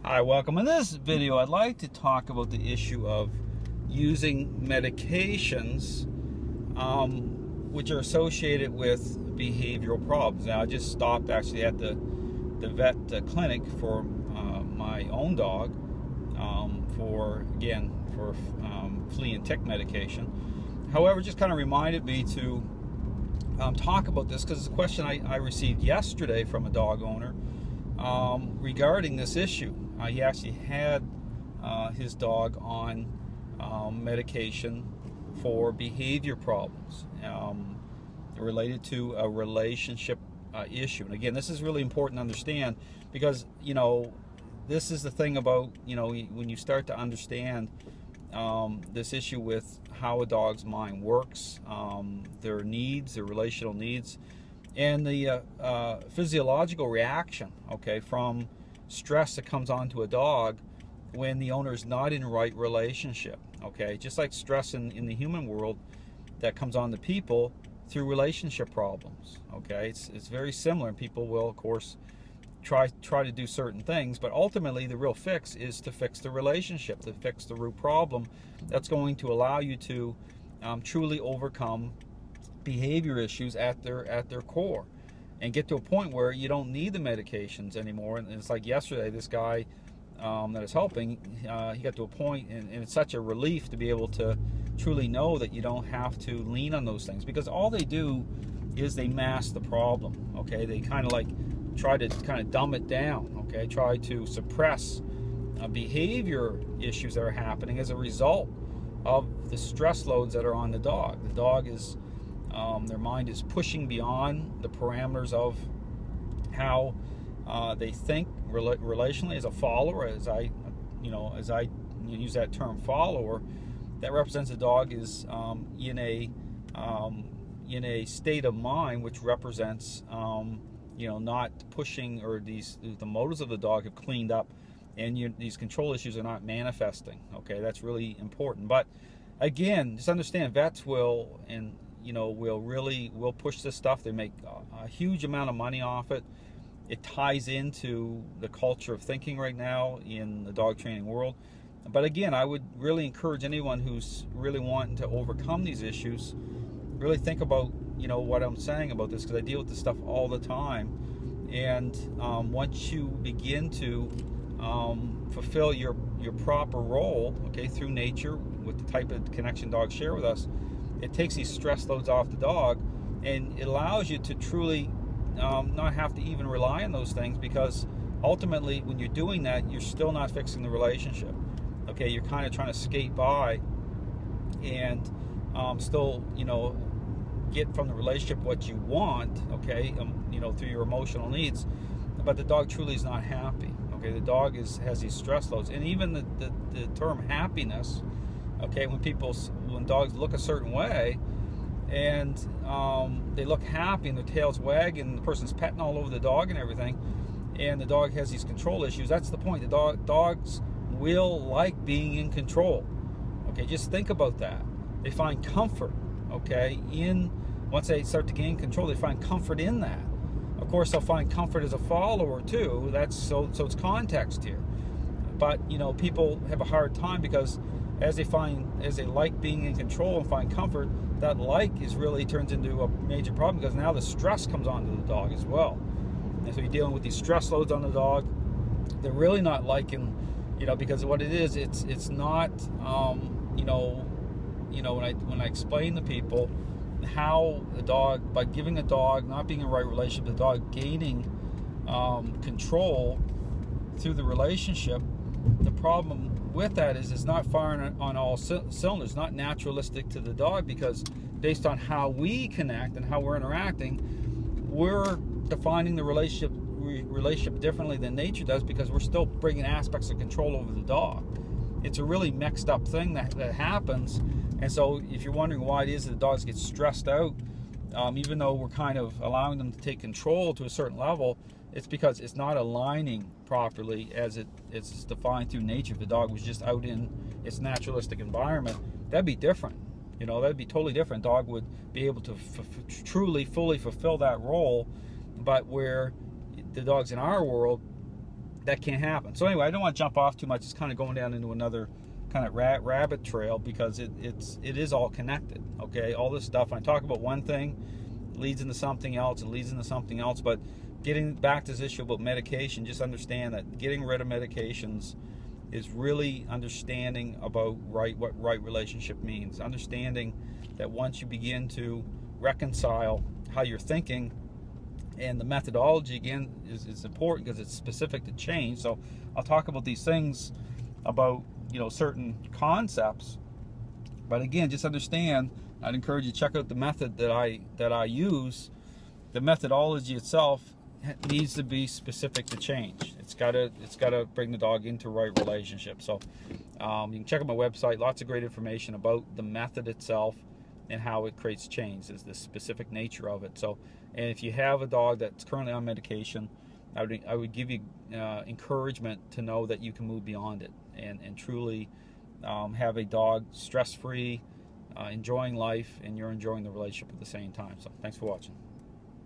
Hi, welcome. In this video, I'd like to talk about the issue of using medications which are associated with behavioral problems. Now, I just stopped actually at the vet clinic for my own dog for flea and tick medication. However, just kind of reminded me to talk about this because it's a question I received yesterday from a dog owner regarding this issue. He actually had his dog on medication for behavior problems related to a relationship issue. And again, this is really important to understand because, this is the thing about, when you start to understand this issue with how a dog's mind works, their needs, their relational needs, and the physiological reaction, from stress that comes onto a dog when the owner is not in the right relationship. Just like stress in the human world that comes on to people through relationship problems. It's very similar, and people will, of course, try to do certain things, but ultimately the real fix is to fix the relationship, to fix the root problem that's going to allow you to truly overcome behavior issues at their core and get to a point where you don't need the medications anymore. And it's like yesterday, this guy that is helping, he got to a point, and it's such a relief to be able to truly know that you don't have to lean on those things, because all they do is they mask the problem. They kind of like try to dumb it down, try to suppress behavior issues that are happening as a result of the stress loads that are on the dog. The dog is their mind is pushing beyond the parameters of how they think relationally as a follower. As I use that term follower, that represents a dog is in a state of mind which represents not pushing, or the motives of the dog have cleaned up, and these control issues are not manifesting. That's really important. But again, just understand, vets will push this stuff. They make a huge amount of money off it. It ties into the culture of thinking right now in the dog training world. But again, I would really encourage anyone who's really wanting to overcome these issues, really think about what I'm saying about this, because I deal with this stuff all the time. And once you begin to fulfill your proper role, through nature, with the type of connection dogs share with us, it takes these stress loads off the dog, and it allows you to truly not have to even rely on those things, because ultimately when you're doing that, you're still not fixing the relationship. You're kind of trying to skate by and still get from the relationship what you want, through your emotional needs, but the dog truly is not happy. The dog has these stress loads. And even the term happiness, when dogs look a certain way and they look happy and their tail's wagging and the person's petting all over the dog and everything, and the dog has these control issues, that's the point. The dogs will like being in control. Just think about that. They find comfort, once they start to gain control, they find comfort in that. Of course, they'll find comfort as a follower too. That's so it's context here. But people have a hard time, because as they like being in control and find comfort, that really turns into a major problem, because now the stress comes onto the dog as well. And so you're dealing with these stress loads on the dog. They're really not liking, because what it is, it's not, when I explain to people how the dog, by giving a dog, not being in the right relationship, the dog gaining control through the relationship, the problem with that is it's not firing on all cylinders, not naturalistic to the dog, because based on how we connect and how we're interacting, we're defining the relationship differently than nature does, because we're still bringing aspects of control over the dog. It's a really mixed up thing that happens. And so if you're wondering why it is that the dogs get stressed out, even though we're kind of allowing them to take control to a certain level, it's because it's not aligning properly as it's defined through nature. If the dog was just out in its naturalistic environment, that'd be different. That'd be totally different. Dog would be able to truly, fully fulfill that role. But where the dogs in our world that can't happen. So anyway, I don't want to jump off too much. It's kind of going down into another kind of rabbit trail, because it is all connected. Okay, all this stuff, when I talk about one thing, leads into something else and leads into something else. But getting back to this issue about medication, just understand that getting rid of medications is really understanding about what right relationship means. Understanding that once you begin to reconcile how you're thinking, and the methodology again is important because it's specific to change. So I'll talk about these things, about certain concepts, but again, just understand, I'd encourage you to check out the method that I use. The methodology itself needs to be specific to change. It's got to bring the dog into right relationship. So you can check out my website. Lots of great information about the method itself and how it creates change, is the specific nature of it. So, and if you have a dog that's currently on medication, I would give you encouragement to know that you can move beyond it and truly have a dog stress-free, enjoying life, and you're enjoying the relationship at the same time. So thanks for watching.